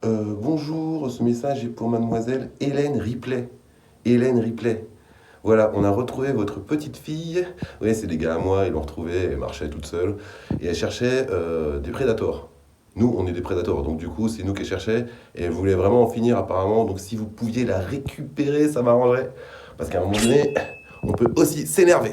Bonjour, ce message est pour mademoiselle Hélène Ripley. Hélène Ripley. Voilà, on a retrouvé votre petite fille. Oui, c'est des gars à moi, ils l'ont retrouvée, elle marchait toute seule. Et elle cherchait des prédators. Nous, on est des prédators, donc du coup, c'est nous qu'elle cherchait. Et elle voulait vraiment en finir apparemment, donc si vous pouviez la récupérer, ça m'arrangerait. Parce qu'à un moment donné, on peut aussi s'énerver.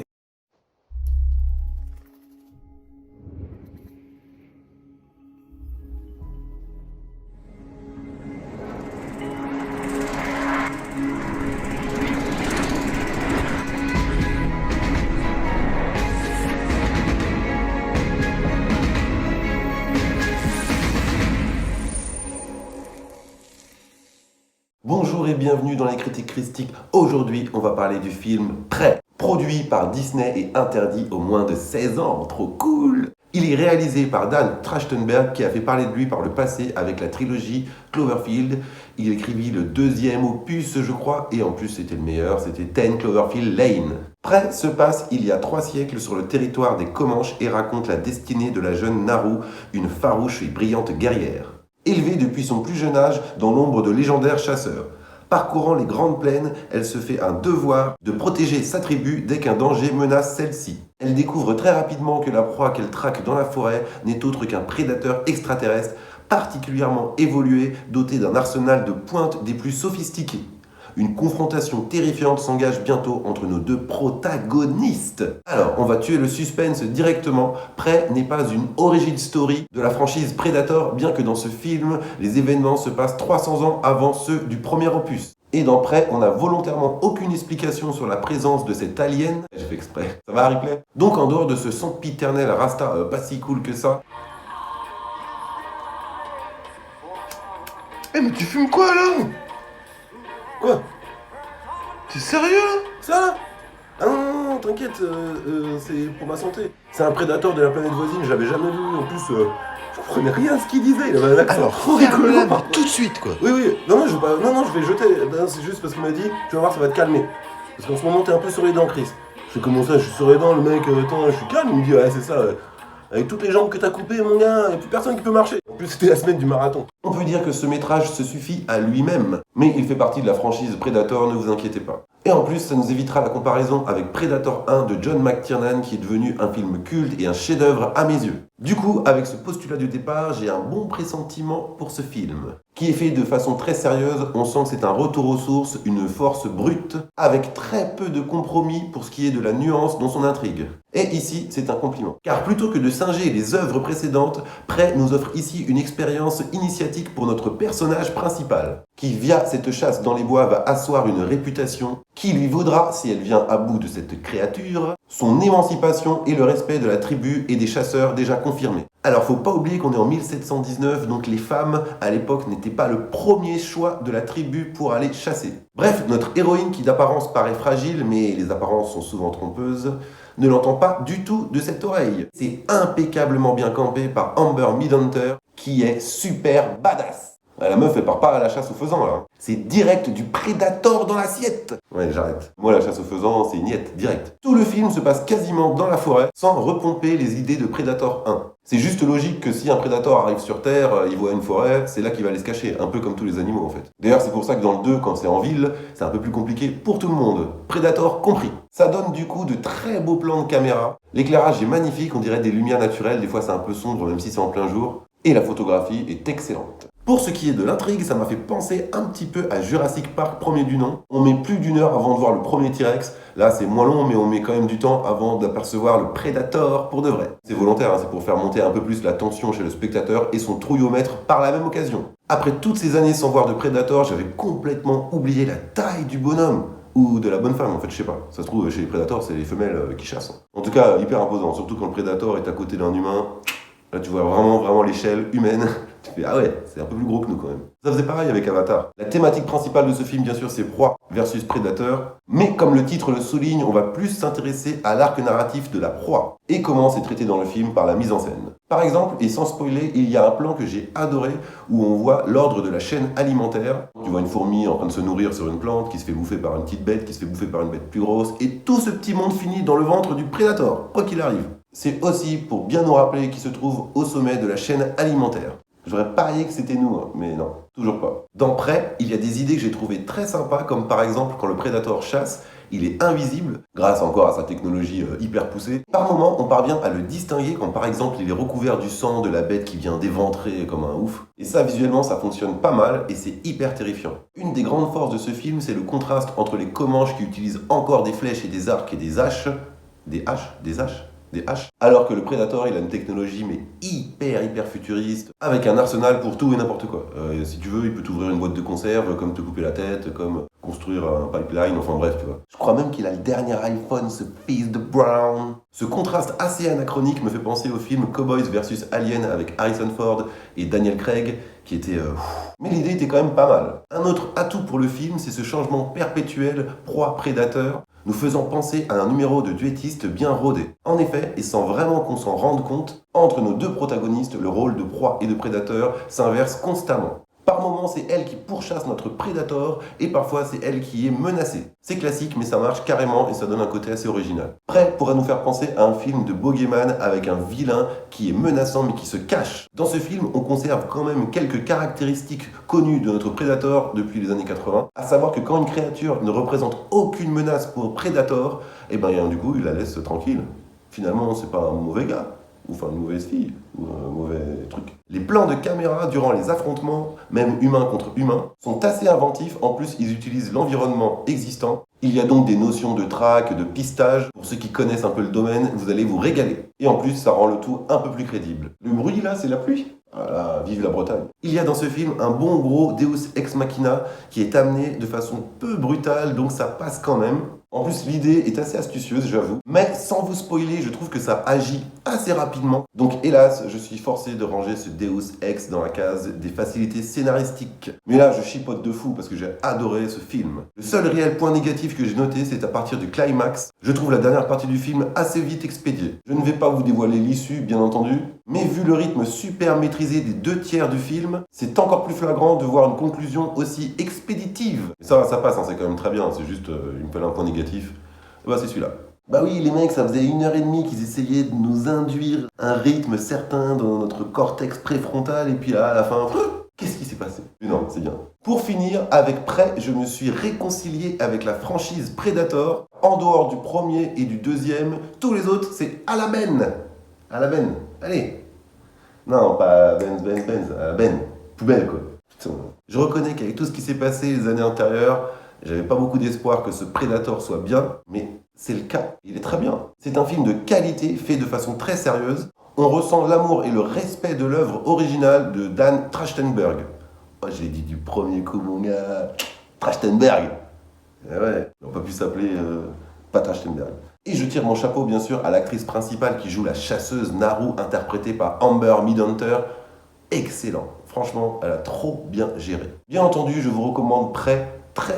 Bonjour et bienvenue dans les critiques christiques. Aujourd'hui, on va parler du film Prêt, produit par Disney et interdit aux moins de 16 ans. Trop cool! Il est réalisé par Dan Trachtenberg qui a fait parler de lui par le passé avec la trilogie Cloverfield. Il écrivit le deuxième opus, je crois, et en plus c'était le meilleur, c'était 10 Cloverfield Lane. Prêt se passe il y a 3 siècles sur le territoire des Comanches et raconte la destinée de la jeune Naru, une farouche et brillante guerrière. Élevée depuis son plus jeune âge dans l'ombre de légendaires chasseurs. Parcourant les grandes plaines, elle se fait un devoir de protéger sa tribu dès qu'un danger menace celle-ci. Elle découvre très rapidement que la proie qu'elle traque dans la forêt n'est autre qu'un prédateur extraterrestre particulièrement évolué, doté d'un arsenal de pointe des plus sophistiqués. Une confrontation terrifiante s'engage bientôt entre nos deux protagonistes. Alors, on va tuer le suspense directement. Prêt n'est pas une origin story de la franchise Predator, bien que dans ce film, les événements se passent 300 ans avant ceux du premier opus. Et dans Prêt, on n'a volontairement aucune explication sur la présence de cet alien. J'ai fait exprès. Ça va, Ripley? Donc, en dehors de ce sempiternel Rasta pas si cool que ça. Eh, mais tu fumes quoi là? Quoi? T'es sérieux là? Ça là? Ah non, non, non, t'inquiète, c'est pour ma santé. C'est un prédateur de la planète voisine, je l'avais jamais vu. En plus, je comprenais rien à ce qu'il disait. Il avait un accent Alors, trop rigolo. ferme-la tout de suite, quoi. Oui, oui, non, non, je vais pas, non, non, je vais jeter. Non, c'est juste parce qu'il m'a dit, tu vas voir, ça va te calmer. Parce qu'en ce moment, t'es un peu sur les dents, Chris. Je fais comment ça, je suis sur les dents, le mec, attends, je suis calme. Il me dit, ouais, c'est ça. Avec toutes les jambes que t'as coupées, mon gars, y'a plus personne qui peut marcher. En plus, c'était la semaine du marathon. On peut dire que ce métrage se suffit à lui-même. Mais il fait partie de la franchise Predator, ne vous inquiétez pas. Et en plus, ça nous évitera la comparaison avec Predator 1 de John McTiernan, qui est devenu un film culte et un chef-d'œuvre à mes yeux. Du coup, avec ce postulat de départ, j'ai un bon pressentiment pour ce film. Qui est fait de façon très sérieuse, on sent que c'est un retour aux sources, une force brute, avec très peu de compromis pour ce qui est de la nuance dans son intrigue. Et ici, c'est un compliment. Car plutôt que de singer les œuvres précédentes, Prêt nous offre ici une expérience initiatique pour notre personnage principal, qui via cette chasse dans les bois va asseoir une réputation qui lui vaudra, si elle vient à bout de cette créature, son émancipation et le respect de la tribu et des chasseurs déjà confirmés. Alors faut pas oublier qu'on est en 1719, donc les femmes à l'époque n'étaient pas le premier choix de la tribu pour aller chasser. Bref, notre héroïne qui d'apparence paraît fragile, mais les apparences sont souvent trompeuses, ne l'entend pas du tout de cette oreille. C'est impeccablement bien campé par Amber Midhunter, qui est super badass. La meuf, elle part pas à la chasse aux faisans, là. C'est direct du Predator dans l'assiette. Ouais, j'arrête. Moi, la chasse aux faisans, c'est niette, direct. Tout le film se passe quasiment dans la forêt, sans repomper les idées de Predator 1. C'est juste logique que si un Predator arrive sur Terre, il voit une forêt, c'est là qu'il va aller se cacher, un peu comme tous les animaux, en fait. D'ailleurs, c'est pour ça que dans le 2, quand c'est en ville, c'est un peu plus compliqué pour tout le monde, Predator compris. Ça donne du coup de très beaux plans de caméra. L'éclairage est magnifique, on dirait des lumières naturelles, des fois c'est un peu sombre, même si c'est en plein jour. Et la photographie est excellente. Pour ce qui est de l'intrigue, ça m'a fait penser un petit peu à Jurassic Park premier du nom. On met plus d'1 heure avant de voir le premier T-Rex. Là, c'est moins long, mais on met quand même du temps avant d'apercevoir le Predator pour de vrai. C'est volontaire, c'est pour faire monter un peu plus la tension chez le spectateur et son trouillomètre par la même occasion. Après toutes ces années sans voir de Predator, j'avais complètement oublié la taille du bonhomme. Ou de la bonne femme, en fait, je sais pas. Ça se trouve, chez les Predators, c'est les femelles qui chassent. En tout cas, hyper imposant, surtout quand le Predator est à côté d'un humain. Là, tu vois vraiment l'échelle humaine. Tu fais, ah ouais, c'est un peu plus gros que nous quand même. Ça faisait pareil avec Avatar. La thématique principale de ce film, bien sûr, c'est proie versus prédateur. Mais comme le titre le souligne, on va plus s'intéresser à l'arc narratif de la proie. Et comment c'est traité dans le film par la mise en scène. Par exemple, et sans spoiler, il y a un plan que j'ai adoré où on voit l'ordre de la chaîne alimentaire. Tu vois une fourmi en train de se nourrir sur une plante qui se fait bouffer par une petite bête, qui se fait bouffer par une bête plus grosse. Et tout ce petit monde finit dans le ventre du prédateur, quoi qu'il arrive. C'est aussi pour bien nous rappeler qu'il se trouve au sommet de la chaîne alimentaire. J'aurais parié que c'était nous, hein, mais non, toujours pas. Dans Prey, il y a des idées que j'ai trouvées très sympas, comme par exemple quand le Predator chasse, il est invisible, grâce encore à sa technologie hyper poussée. Par moment, on parvient à le distinguer quand par exemple il est recouvert du sang de la bête qui vient d'éventrer comme un ouf. Et ça, visuellement, ça fonctionne pas mal et c'est hyper terrifiant. Une des grandes forces de ce film, c'est le contraste entre les Comanches qui utilisent encore des flèches et des arcs et des haches. Des haches. Alors que le Predator, il a une technologie mais hyper futuriste, avec un arsenal pour tout et n'importe quoi. Si tu veux, il peut t'ouvrir une boîte de conserve, comme te couper la tête, comme construire un pipeline, enfin bref, tu vois. Je crois même qu'il a le dernier iPhone, ce fils de Brown. Ce contraste assez anachronique me fait penser au film Cowboys vs Alien avec Harrison Ford et Daniel Craig, qui était... Mais l'idée était quand même pas mal. Un autre atout pour le film, c'est ce changement perpétuel proie-prédateur, nous faisant penser à un numéro de duettiste bien rodé. En effet, et sans vraiment qu'on s'en rende compte, entre nos deux protagonistes, le rôle de proie et de prédateur s'inverse constamment. Par moments, c'est elle qui pourchasse notre prédateur et parfois c'est elle qui est menacée. C'est classique, mais ça marche carrément et ça donne un côté assez original. Prey pourrait nous faire penser à un film de bogeyman avec un vilain qui est menaçant mais qui se cache. Dans ce film, on conserve quand même quelques caractéristiques connues de notre prédateur depuis les années 80, à savoir que quand une créature ne représente aucune menace pour le prédateur, et ben du coup, il la laisse tranquille. Finalement, c'est pas un mauvais gars. Ou enfin une mauvaise fille, ou un mauvais truc. Les plans de caméra durant les affrontements, même humain contre humain, sont assez inventifs. En plus, ils utilisent l'environnement existant. Il y a donc des notions de track, de pistage. Pour ceux qui connaissent un peu le domaine, vous allez vous régaler. Et en plus, ça rend le tout un peu plus crédible. Le bruit là, c'est la pluie. Voilà, vive la Bretagne. Il y a dans ce film un bon gros Deus Ex Machina qui est amené de façon peu brutale, donc ça passe quand même. En plus, l'idée est assez astucieuse, j'avoue. Mais sans vous spoiler, je trouve que ça agit assez rapidement. Donc hélas, je suis forcé de ranger ce Deus Ex dans la case des facilités scénaristiques. Mais là, je chipote de fou parce que j'ai adoré ce film. Le seul réel point négatif que j'ai noté, c'est à partir du climax. Je trouve la dernière partie du film assez vite expédiée. Je ne vais pas vous dévoiler l'issue, bien entendu. Mais vu le rythme super maîtrisé des 2/3 du film, c'est encore plus flagrant de voir une conclusion aussi expéditive. Et ça passe, hein, c'est quand même très bien, c'est juste, il me fallait un point négatif. Bah c'est celui-là. Bah oui, les mecs, ça faisait 1h30 qu'ils essayaient de nous induire un rythme certain dans notre cortex préfrontal, et puis là, à la fin, qu'est-ce qui s'est passé? Mais non, c'est bien. Pour finir, avec Prey, je me suis réconcilié avec la franchise Predator. En dehors du premier et du deuxième, tous les autres, c'est à la benne. À la benne. Allez. Non, pas Benz, à la benne. Poubelle, quoi. Putain. Je reconnais qu'avec tout ce qui s'est passé les années antérieures, j'avais pas beaucoup d'espoir que ce Predator soit bien, mais c'est le cas. Il est très bien. C'est un film de qualité, fait de façon très sérieuse. On ressent l'amour et le respect de l'œuvre originale de Dan Trachtenberg. Oh, je l'ai dit du premier coup, mon gars. Trachtenberg. Eh ouais, on n'a pas pu s'appeler pas Trachtenberg. Et je tire mon chapeau, bien sûr, à l'actrice principale qui joue la chasseuse Naru, interprétée par Amber Midhunter. Excellent. Franchement, elle a trop bien géré. Bien entendu, je vous recommande Prey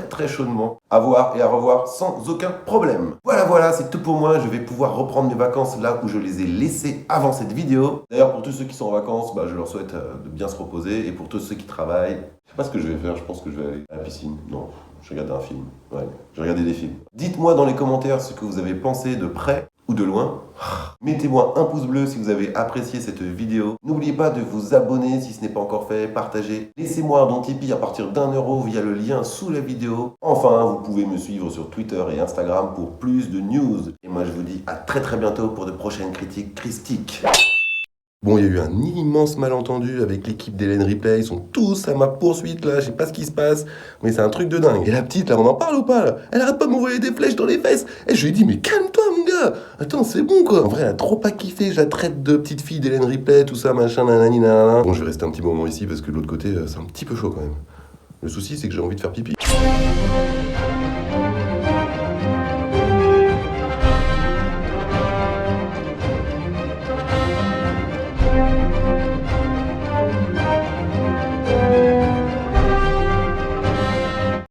très chaudement à voir et à revoir sans aucun problème. Voilà, c'est tout pour moi. Je vais pouvoir reprendre mes vacances là où je les ai laissées avant cette vidéo. D'ailleurs, pour tous ceux qui sont en vacances, je leur souhaite de bien se reposer. Et pour tous ceux qui travaillent, je sais pas ce que je vais faire. Je pense que je vais aller à la piscine. Non, je vais regarder un film. Ouais, je vais regarder des films. Dites-moi dans les commentaires ce que vous avez pensé de Prey ou de loin. Mettez-moi un pouce bleu si vous avez apprécié cette vidéo. N'oubliez pas de vous abonner si ce n'est pas encore fait, partagez. Laissez-moi un don Tipeee à partir d'1€ via le lien sous la vidéo. Enfin, vous pouvez me suivre sur Twitter et Instagram pour plus de news. Et moi je vous dis à très bientôt pour de prochaines critiques christiques. Bon, il y a eu un immense malentendu avec l'équipe d'Hélène Ripley. Ils sont tous à ma poursuite là, je sais pas ce qui se passe, mais c'est un truc de dingue. Et la petite là, on en parle ou pas là? Elle arrête pas de m'envoyer des flèches dans les fesses. Et je lui ai dit, mais calme-toi mon gars. Attends, c'est bon quoi. En vrai, elle a trop pas kiffé. Je la traite de petite fille d'Hélène Ripley, tout ça, machin, nanani, nanana. Bon, je vais rester un petit moment ici parce que de l'autre côté, c'est un petit peu chaud quand même. Le souci, c'est que j'ai envie de faire pipi.